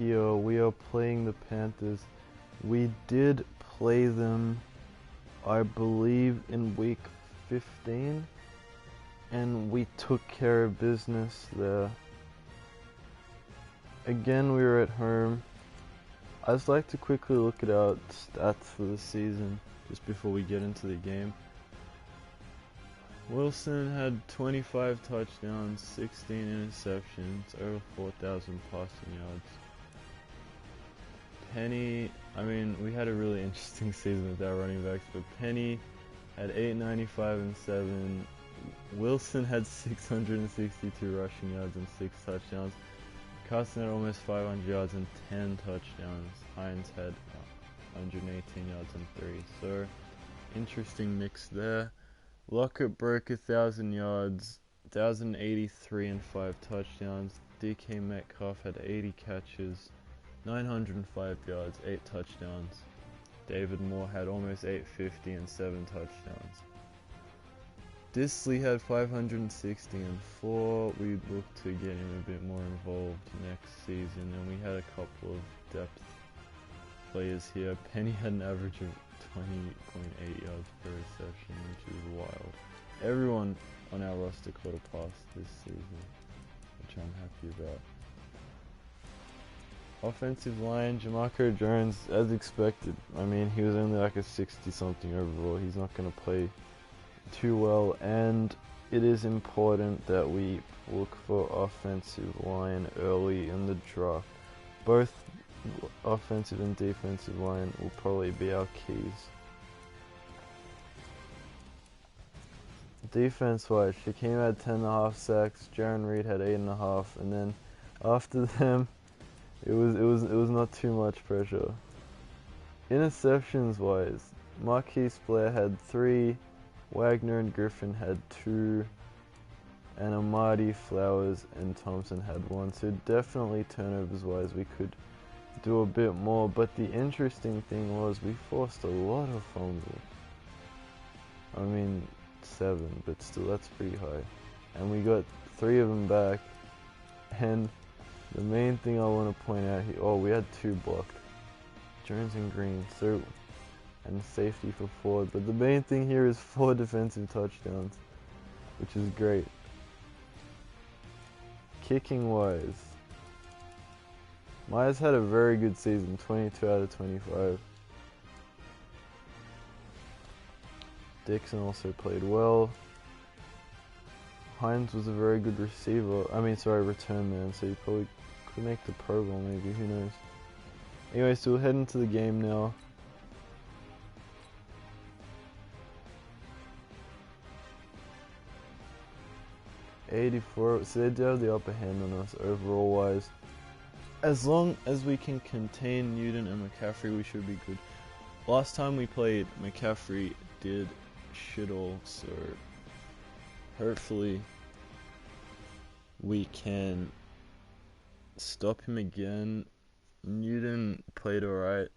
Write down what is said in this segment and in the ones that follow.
Here we are playing the Panthers. We did play them, I believe, in week 15, and we took care of business there. Again, we were at home. I'd just like to quickly look at our stats for the season, just before we get into the game. Wilson had 25 touchdowns, 16 interceptions, over 4,000 passing yards. Penny, we had a really interesting season with our running backs, but Penny had 895 and 7. Wilson had 662 rushing yards and 6 touchdowns. Carson had almost 500 yards and 10 touchdowns. Hines had 118 yards and 3. So, interesting mix there. Lockett broke 1,000 yards, 1,083 and 5 touchdowns. DK Metcalf had 80 catches, 905 yards, 8 touchdowns. David Moore had almost 850 and 7 touchdowns. Disley had 560 and 4. We look to get him a bit more involved next season, and we had a couple of depth players here. Penny had an average of 20.8 yards per reception, which is wild. Everyone on our roster caught a pass this season, which I'm happy about. Offensive line, Jamarco Jones, as expected. He was only like a 60-something overall. He's not going to play too well, and it is important that we look for offensive line early in the draft. Both offensive and defensive line will probably be our keys. Defense-wise, Shaquem had 10.5 sacks, Jaron Reed had 8.5, and then after them, it was not too much pressure. Interceptions-wise, Marquise Blair had 3, Wagner and Griffin had 2, and Amadi, Flowers, and Thompson had 1. So definitely turnovers-wise, we could do a bit more. But the interesting thing was we forced a lot of fumbles. 7, but still that's pretty high. And we got 3 of them back. And the main thing I want to point out here, we had 2 blocked, Jones and Green, and safety for Ford. But the main thing here is 4 defensive touchdowns, which is great. Kicking wise, Myers had a very good season, 22 out of 25. Dixon also played well. Hines was a very good return man, so he probably could make the Pro Bowl maybe, who knows. Anyway, so we'll head into the game now. So they do have the upper hand on us overall wise. As long as we can contain Newton and McCaffrey, we should be good. Last time we played, McCaffrey did shit all, so hopefully we can stop him again. Newton played alright,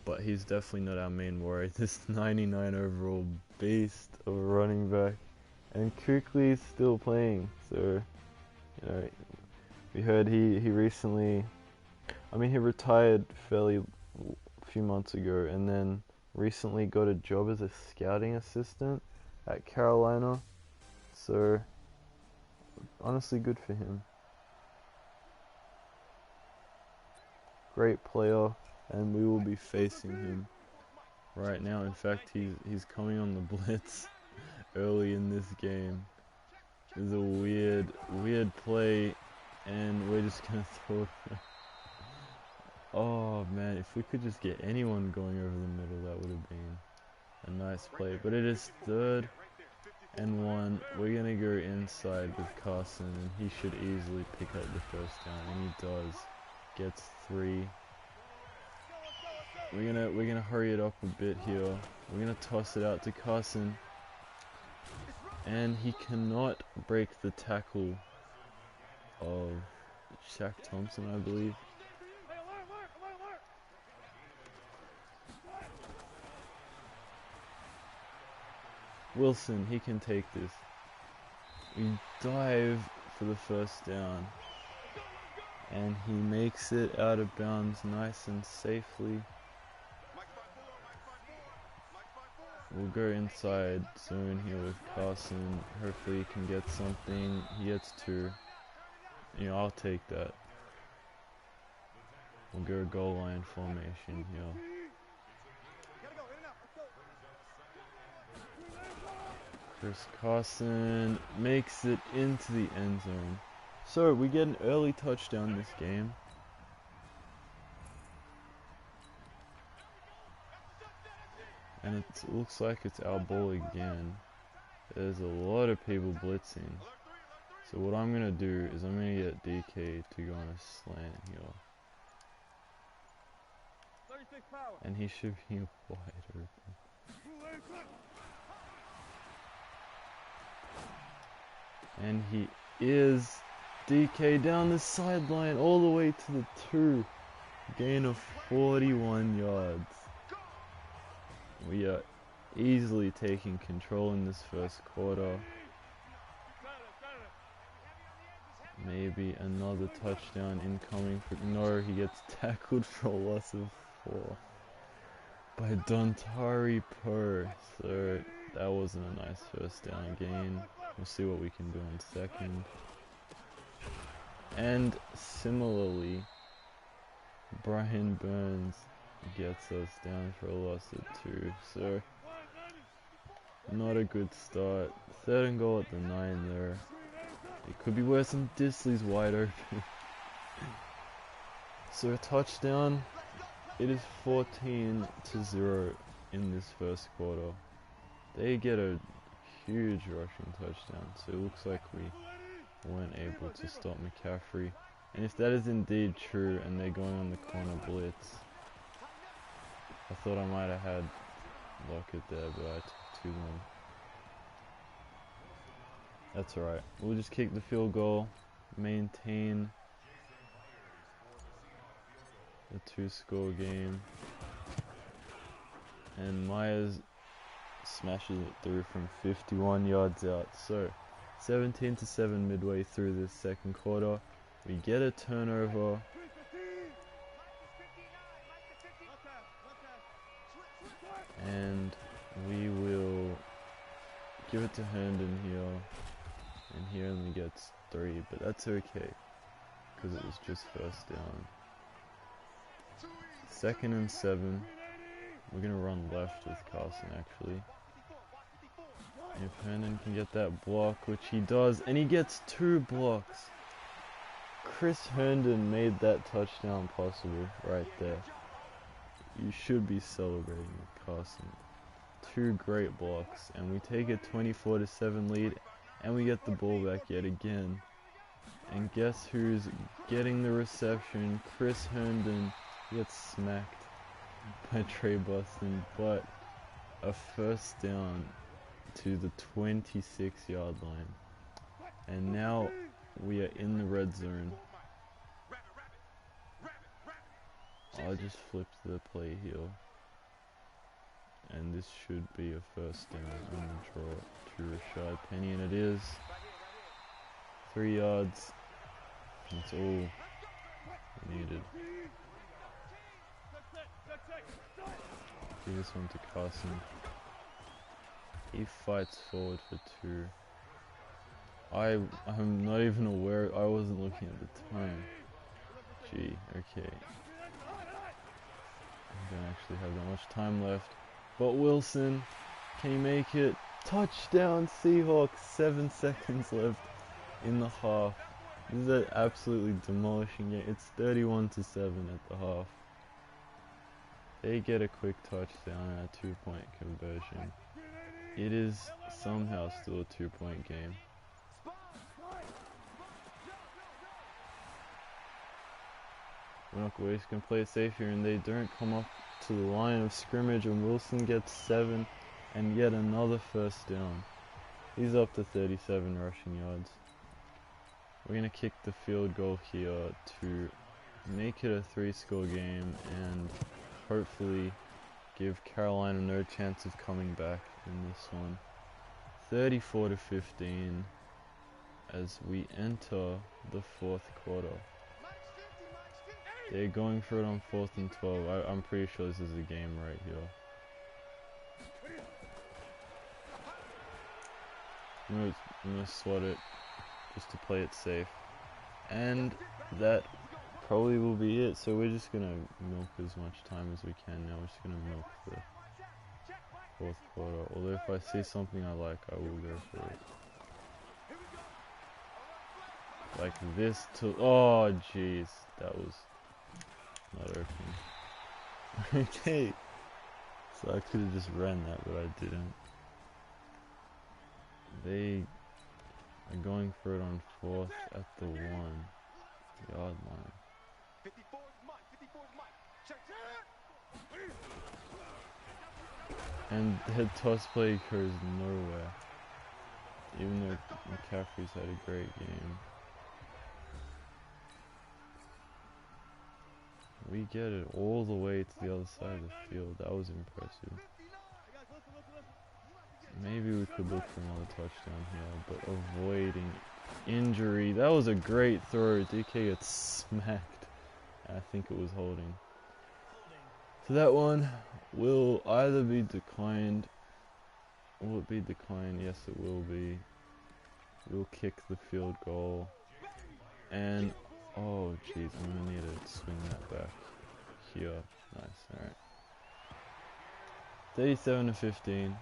but he's definitely not our main worry. This 99 overall beast of a running back. And Kuechly is still playing, so, we heard he recently, he retired a few months ago, and then recently got a job as a scouting assistant at Carolina, so, honestly good for him. Great player, and we will be facing him right now. In fact, he's coming on the blitz early in this game. There's a weird play, and we're just gonna throw it. Oh man, if we could just get anyone going over the middle, that would have been a nice play. But it is 3rd and 1. We're gonna go inside with Carson, and he should easily pick up the first down, and he does. Gets 3. We're gonna hurry it up a bit here. We're gonna toss it out to Carson, and he cannot break the tackle of Shaq Thompson, I believe. Wilson, he can take this. We dive for the first down. And he makes it out of bounds nice and safely. We'll go inside zone here with Carson. Hopefully he can get something. He gets 2. You know, I'll take that. We'll go goal line formation here. Chris Carson makes it into the end zone. So we get an early touchdown this game. And it looks like it's our ball again. There's a lot of people blitzing. So what I'm going to do is I'm going to get DK to go on a slant here. And he should be wide open. And he is. DK down the sideline all the way to the 2. Gain of 41 yards. We are easily taking control in this first quarter. Maybe another touchdown incoming. No, he gets tackled for a loss of 4 by Dontari Poe. So that wasn't a nice first down gain. We'll see what we can do on second. And similarly, Brian Burns gets us down for a loss of 2. So not a good start. 3rd and goal at the 9 there. It could be worse than Disley's wide open. So a touchdown. It is 14-0 in this first quarter. They get a huge rushing touchdown. So it looks like we weren't able to stop McCaffrey. And if that is indeed true and they're going on the corner blitz, I thought I might have had Lockett there, but I took too long. That's alright. We'll just kick the field goal, maintain the 2-score game, and Myers smashes it through from 51 yards out. So 17-7 midway through this second quarter. We get a turnover. And we will give it to Herndon here. And he only gets 3, but that's okay. Because it was just first down. 2nd and 7. We're going to run left with Carson actually. If Herndon can get that block, which he does, and he gets 2 blocks. Chris Herndon made that touchdown possible right there. You should be celebrating with Carson. 2 great blocks, and we take a 24-7 lead, and we get the ball back yet again. And guess who's getting the reception? Chris Herndon gets smacked by Trey Buston, but a first down to the 26-yard line. And now we are in the red zone. I just flipped the play here. And this should be a first down. I'm going to draw it to Rashad Penny, and it is. 3 yards. That's all we needed. Give this one to Carson. He fights forward for 2. I'm not even aware. I wasn't looking at the time. Gee, okay. I don't actually have that much time left. But Wilson, can he make it? Touchdown Seahawks, 7 seconds left in the half. This is an absolutely demolishing game. It's 31-7 at the half. They get a quick touchdown and a 2-point conversion. It is somehow still a 2-point game. We're just going to play it safe here, and they don't come up to the line of scrimmage, and Wilson gets 7 and yet another first down. He's up to 37 rushing yards. We're going to kick the field goal here to make it a 3-score game and hopefully give Carolina no chance of coming back in this one. 34-15 as we enter the 4th quarter. They're going for it on 4th and 12. I'm pretty sure this is a game right here. I'm gonna swat it just to play it safe. And that probably will be it. So we're just gonna milk as much time as we can now. We're just gonna milk the 4th quarter. Although if I see something I like, I will go for it. Like this to, oh jeez, that was not open. Okay, so I could have just ran that, but I didn't. They are going for it on 4th at the 1-yard line. And the head toss play goes nowhere, even though McCaffrey's had a great game. We get it all the way to the other side of the field. That was impressive. Maybe we could look for another touchdown here, but avoiding injury. That was a great throw. DK gets smacked. I think it was holding. So that one will either be declined. Will it be declined? Yes, it will be. We'll kick the field goal. And oh jeez, I'm gonna need to swing that back here. Nice, alright. 37-15.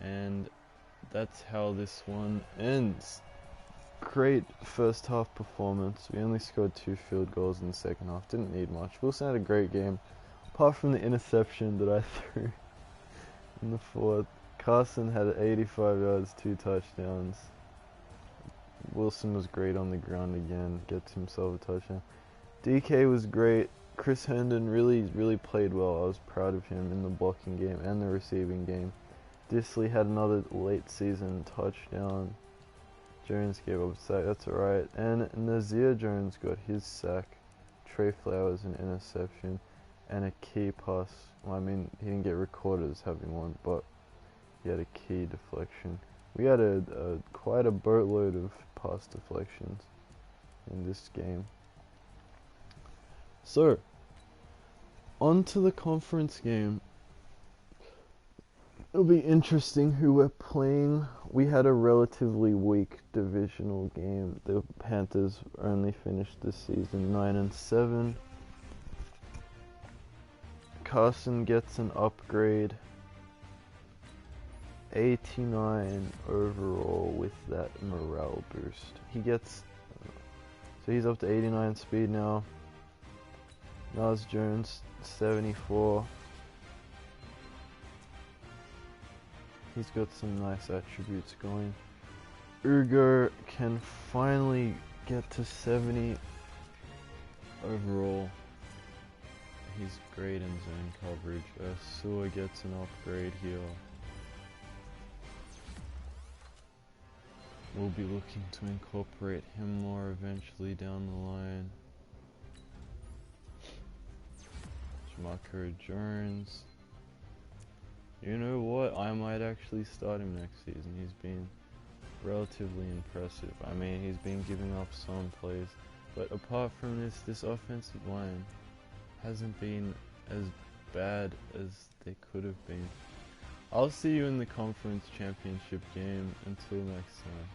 And that's how this one ends. Great first half performance. We only scored 2 field goals in the second half. Didn't need much. Wilson had a great game. Apart from the interception that I threw in the 4th. Carson had 85 yards, 2 touchdowns. Wilson was great on the ground again, gets himself a touchdown. DK was great. Chris Herndon really played well. I was proud of him in the blocking game and the receiving game. Disley had another late season touchdown. Jones gave up a sack, that's alright. And Nazir Jones got his sack. Trey Flowers an interception. And a key pass. Well, I mean, he didn't get recorded as having one, but he had a key deflection. We had quite a boatload of pass deflections in this game. So, on to the conference game. It'll be interesting who we're playing. We had a relatively weak divisional game. The Panthers only finished this season 9-7. Carson gets an upgrade. 89 overall with that morale boost. He gets, so he's up to 89 speed now. Nas Jones 74. He's got some nice attributes going. Ugo can finally get to 70 overall. He's great in zone coverage. Sua gets an upgrade here. We'll be looking to incorporate him more eventually down the line. Marco Jones. You know what? I might actually start him next season. He's been relatively impressive. I mean, he's been giving up some plays, but apart from this offensive line hasn't been as bad as they could have been. I'll see you in the conference championship game. Until next time.